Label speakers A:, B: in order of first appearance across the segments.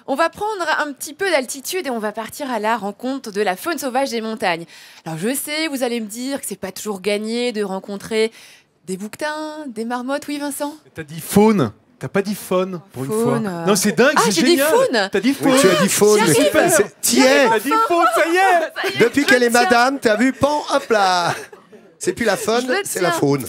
A: On va prendre un petit peu d'altitude et on va partir à la rencontre de la faune sauvage des montagnes. Alors je sais, vous allez me dire que c'est pas toujours gagné de rencontrer des bouquetins, des marmottes. Oui, Vincent?
B: T'as dit faune, t'as pas dit faune pour
A: Faune,
B: une fois. Non, c'est dingue,
A: Ah,
B: c'est
A: j'ai dit
B: génial.
A: faune.
B: T'as dit faune.
C: Oui, tu as dit faune.
A: J'y arrive.
C: T'y es.
B: T'as dit faune, ça y est.
A: Ça y est,
C: Depuis
A: je
C: qu'elle est
A: tiens.
C: madame, t'as vu, pan, hop là. C'est plus la faune,
A: Je
C: c'est la
A: tiens.
C: faune.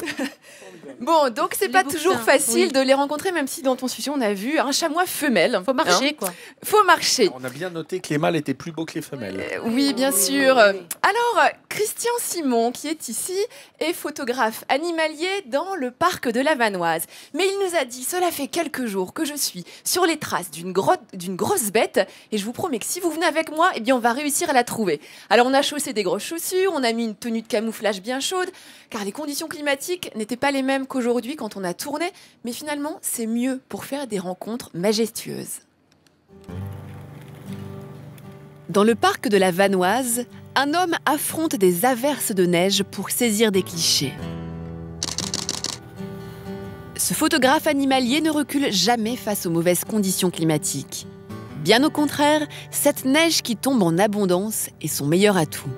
A: Bon, donc c'est
D: Les
A: pas
D: bouquetins,
A: toujours facile
D: oui.
A: de les rencontrer, même si dans ton sujet on a vu un chamois femelle.
D: Faut marcher, quoi.
A: Faut marcher.
E: On a bien noté que les mâles étaient plus beaux que les femelles.
A: Oui, bien sûr. Alors, Christian Simon, qui est ici, est photographe animalier dans le parc de la Vanoise. Mais il nous a dit, cela fait quelques jours que je suis sur les traces d'une grosse bête, et je vous promets que si vous venez avec moi, eh bien, on va réussir à la trouver. Alors, on a chaussé des grosses chaussures, on a mis une tenue de camouflage bien chaude, car les conditions climatiques n'étaient pas les mêmes qu'aujourd'hui quand on a tourné, mais finalement, c'est mieux pour faire des rencontres majestueuses. Dans le parc de la Vanoise, un homme affronte des averses de neige pour saisir des clichés. Ce photographe animalier ne recule jamais face aux mauvaises conditions climatiques. Bien au contraire, cette neige qui tombe en abondance est son meilleur atout.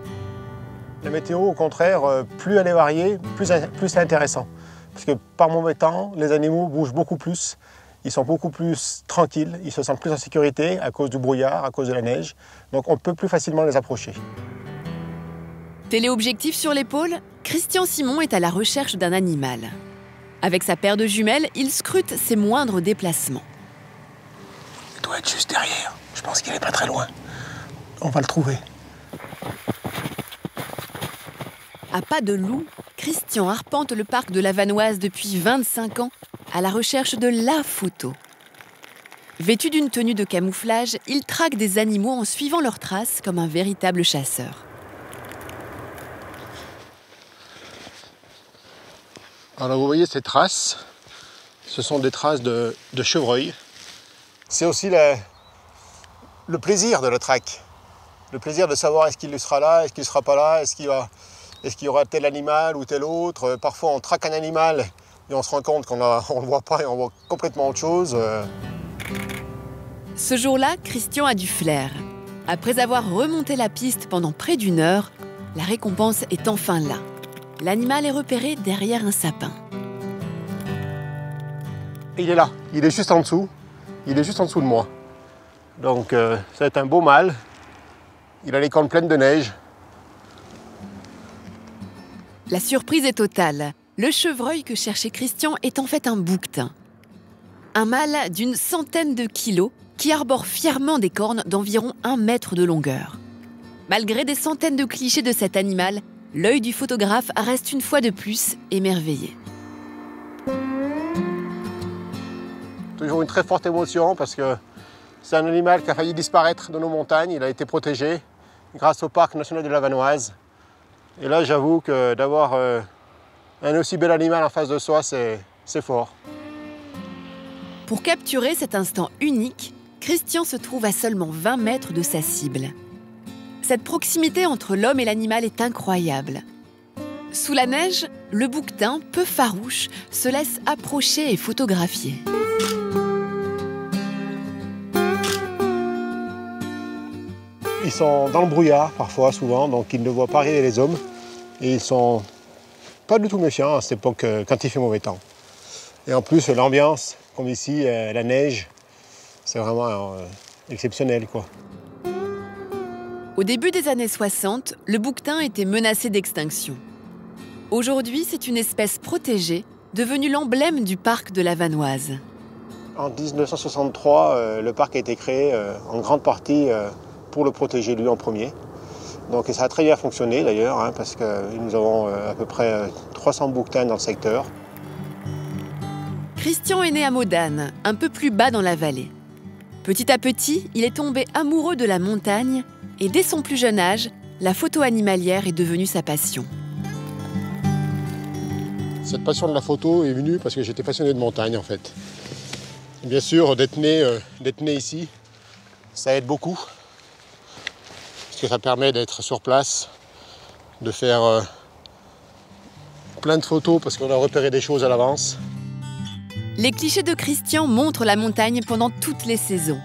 F: La météo, au contraire, plus elle est variée, plus c'est intéressant. Parce que par mauvais temps, les animaux bougent beaucoup plus, ils sont beaucoup plus tranquilles, ils se sentent plus en sécurité à cause du brouillard, à cause de la neige. Donc on peut plus facilement les approcher.
A: Téléobjectif sur l'épaule, Christian Simon est à la recherche d'un animal. Avec sa paire de jumelles, il scrute ses moindres déplacements.
F: Il doit être juste derrière, je pense qu'il n'est pas très loin. On va le trouver.
A: À pas de loup, Christian arpente le parc de la Vanoise depuis 25 ans à la recherche de la photo. Vêtu d'une tenue de camouflage, il traque des animaux en suivant leurs traces comme un véritable chasseur.
F: Alors vous voyez ces traces, ce sont des traces de chevreuil. C'est aussi le plaisir de la traque. Le plaisir de savoir est-ce qu'il sera là, est-ce qu'il ne sera pas là, est-ce qu'il y aura tel animal ou tel autre. Parfois on traque un animal et on se rend compte qu'on ne le voit pas et on voit complètement autre chose.
A: Ce jour-là, Christian a du flair. Après avoir remonté la piste pendant près d'1 heure, la récompense est enfin là. L'animal est repéré derrière un sapin.
F: Il est là, il est juste en dessous. Il est juste en dessous de moi. Donc ça va être un beau mâle. Il a les cornes pleines de neige.
A: La surprise est totale. Le chevreuil que cherchait Christian est en fait un bouquetin. Un mâle d'une centaine de kilos qui arbore fièrement des cornes d'environ 1 mètre de longueur. Malgré des centaines de clichés de cet animal, l'œil du photographe reste une fois de plus émerveillé.
F: Toujours une très forte émotion parce que c'est un animal qui a failli disparaître de nos montagnes. Il a été protégé grâce au parc national de la Vanoise. Et là, j'avoue que d'avoir un aussi bel animal en face de soi, c'est fort.
A: Pour capturer cet instant unique, Christian se trouve à seulement 20 mètres de sa cible. Cette proximité entre l'homme et l'animal est incroyable. Sous la neige, le bouquetin, peu farouche, se laisse approcher et photographier.
F: Ils sont dans le brouillard, parfois, souvent, donc ils ne voient pas arriver les hommes. Et ils sont pas du tout méfiants à cette époque quand il fait mauvais temps. Et en plus, l'ambiance, comme ici, la neige, c'est vraiment exceptionnel, quoi.
A: Au début des années 60, le bouquetin était menacé d'extinction. Aujourd'hui, c'est une espèce protégée, devenue l'emblème du parc de la Vanoise.
F: En 1963, le parc a été créé en grande partie pour le protéger lui en premier. Donc ça a très bien fonctionné d'ailleurs, hein, parce que nous avons à peu près 300 bouquetins dans le secteur.
A: Christian est né à Modane, un peu plus bas dans la vallée. Petit à petit, il est tombé amoureux de la montagne et dès son plus jeune âge, la photo animalière est devenue sa passion.
F: Cette passion de la photo est venue parce que j'étais passionné de montagne en fait. Bien sûr, d'être né ici, ça aide beaucoup. Parce que ça permet d'être sur place, de faire plein de photos parce qu'on a repéré des choses à l'avance.
A: Les clichés de Christian montrent la montagne pendant toutes les saisons.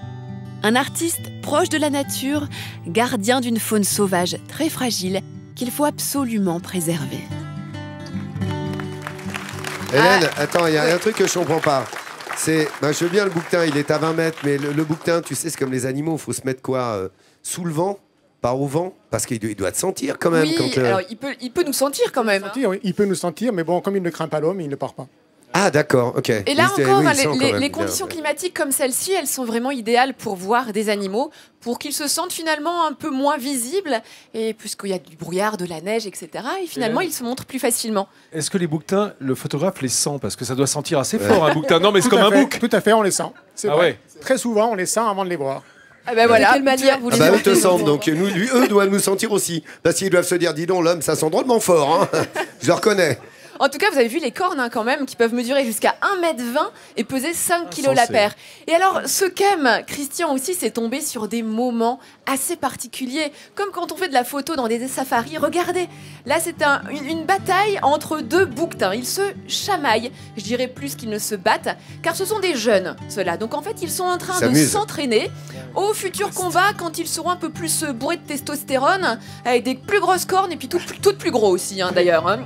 A: Un artiste proche de la nature, gardien d'une faune sauvage très fragile qu'il faut absolument préserver.
C: Hélène, attends, il y a un truc que je comprends pas. Je veux bien le bouquetin, il est à 20 mètres, mais le bouquetin, tu sais, c'est comme les animaux, il faut se mettre quoi sous le vent, pas au vent, parce qu'il doit te sentir quand même.
A: Oui, alors il peut nous sentir quand même.
D: Oui, il peut nous sentir, mais bon, comme il ne craint pas l'homme, il ne part pas.
C: Ah d'accord, ok.
A: Et là
C: Oui,
A: encore,
C: il sent quand même
A: les
C: bien,
A: conditions
C: ouais.
A: climatiques comme celle-ci, elles sont vraiment idéales pour voir des animaux, pour qu'ils se sentent finalement un peu moins visibles, et puisqu'il y a du brouillard, de la neige, etc. Et finalement, ils se montrent plus facilement.
B: Est-ce que les bouquetins, le photographe les sent? Parce que ça doit sentir assez fort un bouquetin. Non, mais c'est comme un bouc.
D: Tout à fait, on les sent. C'est
B: Ah
D: vrai.
B: ouais.
D: Très souvent, on les sent avant de les voir.
A: Ah ben voilà.
G: De quelle manière vous
C: Ah
G: les
C: bah eux
G: sentez,
C: te sentent,
G: vous
C: donc eux doivent nous sentir aussi. Parce qu'ils doivent se dire, dis donc, l'homme, ça sent drôlement fort. Hein. Je le reconnais.
A: En tout cas, vous avez vu les cornes quand même, qui peuvent mesurer jusqu'à 1,20 m et peser 5 kg la paire. Et alors, ce qu'aime Christian aussi, c'est tomber sur des moments assez particuliers, comme quand on fait de la photo dans des safaris. Regardez, là c'est une bataille entre deux bouquetins. Ils se chamaillent, je dirais plus qu'ils ne se battent, car ce sont des jeunes, ceux-là. Donc en fait, ils sont en train de s'entraîner au futur combat quand ils seront un peu plus bourrés de testostérone, avec des plus grosses cornes et puis toutes plus gros aussi, hein, d'ailleurs. Hein.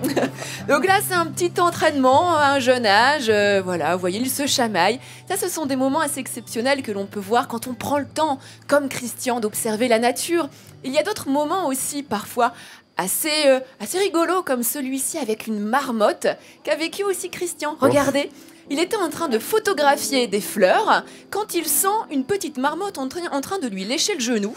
A: Donc là, c'est un petit entraînement à un jeune âge. Voilà, vous voyez, ils se chamaillent. Ça, ce sont des moments assez exceptionnels que l'on peut voir quand on prend le temps, comme Christian, d'observer la nature. Il y a d'autres moments aussi, parfois, assez rigolos, comme celui-ci avec une marmotte qu'a vécu aussi Christian. Regardez. Il était en train de photographier des fleurs quand il sent une petite marmotte en train de lui lécher le genou.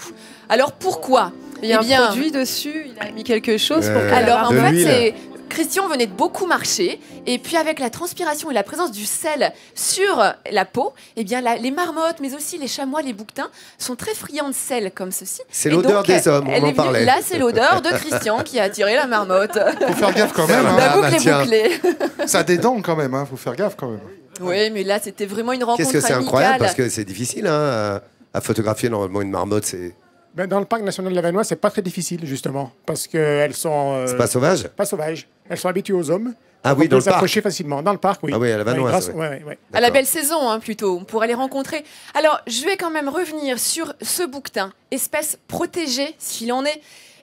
A: Alors pourquoi?
G: Il y a un produit dessus, il a mis quelque chose pour que la
A: Alors en
G: marmotte-
A: fait, Christian venait de beaucoup marcher et puis avec la transpiration et la présence du sel sur la peau, eh bien les marmottes, mais aussi les chamois, les bouquetins sont très friands de sel comme ceci.
C: C'est
A: Et
C: l'odeur
A: donc,
C: des hommes, on
A: elle
C: en
A: est venue-
C: parlait.
A: Là, c'est l'odeur de Christian qui a attiré la marmotte.
H: Faut faire gaffe quand même.
A: La
H: Hein.
A: boucle est
C: tiens.
A: bouclée.
H: Ça a des dents quand même. Hein. Faut faire gaffe quand même.
A: Oui, mais là, c'était vraiment une rencontre
C: Qu'est-ce que c'est
A: amicale.
C: incroyable, parce que c'est difficile hein, à photographier normalement une marmotte, c'est
D: Ben, dans le parc national de la Vanoise, c'est pas très difficile, justement, parce qu'elles sont
C: pas sauvage.
D: pas sauvages. Elles sont habituées aux hommes.
C: Ah oui,
D: on
C: dans
D: peut
C: le parc.
D: s'approcher facilement. Dans le parc, oui.
C: Ah oui, à la Vanoise,
D: Ouais.
A: À la belle saison, hein, plutôt, pour aller rencontrer. Alors, je vais quand même revenir sur ce bouquetin, espèce protégée s'il en est,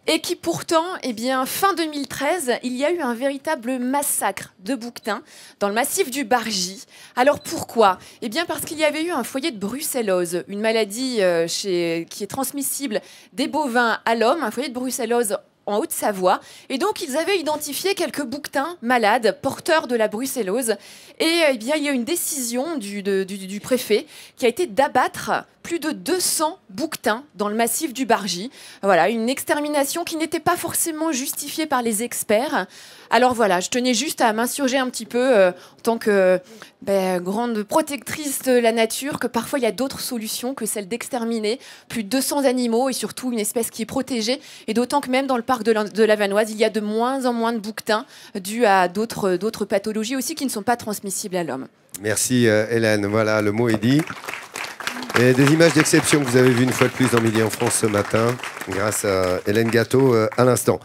A: et qui pourtant, eh bien, fin 2013, il y a eu un véritable massacre de bouquetins dans le massif du Bargy. Alors pourquoi? Eh bien, parce qu'il y avait eu un foyer de brucellose, une maladie qui est transmissible des bovins à l'homme, un foyer de brucellose en Haute-Savoie. Et donc, ils avaient identifié quelques bouquetins malades, porteurs de la brucellose. Et eh bien, il y a une décision du préfet qui a été d'abattre plus de 200 bouquetins dans le massif du Bargy. Voilà, une extermination qui n'était pas forcément justifiée par les experts. Alors voilà, je tenais juste à m'insurger un petit peu en tant que grande protectrice de la nature, que parfois il y a d'autres solutions que celle d'exterminer plus de 200 animaux et surtout une espèce qui est protégée. Et d'autant que même dans le parc de la Vanoise, il y a de moins en moins de bouquetins dus à d'autres pathologies aussi qui ne sont pas transmissibles à l'homme.
C: Merci Hélène, voilà, le mot est dit. Et des images d'exception que vous avez vues une fois de plus dans Midi en France ce matin, grâce à Hélène Gâteau à l'instant.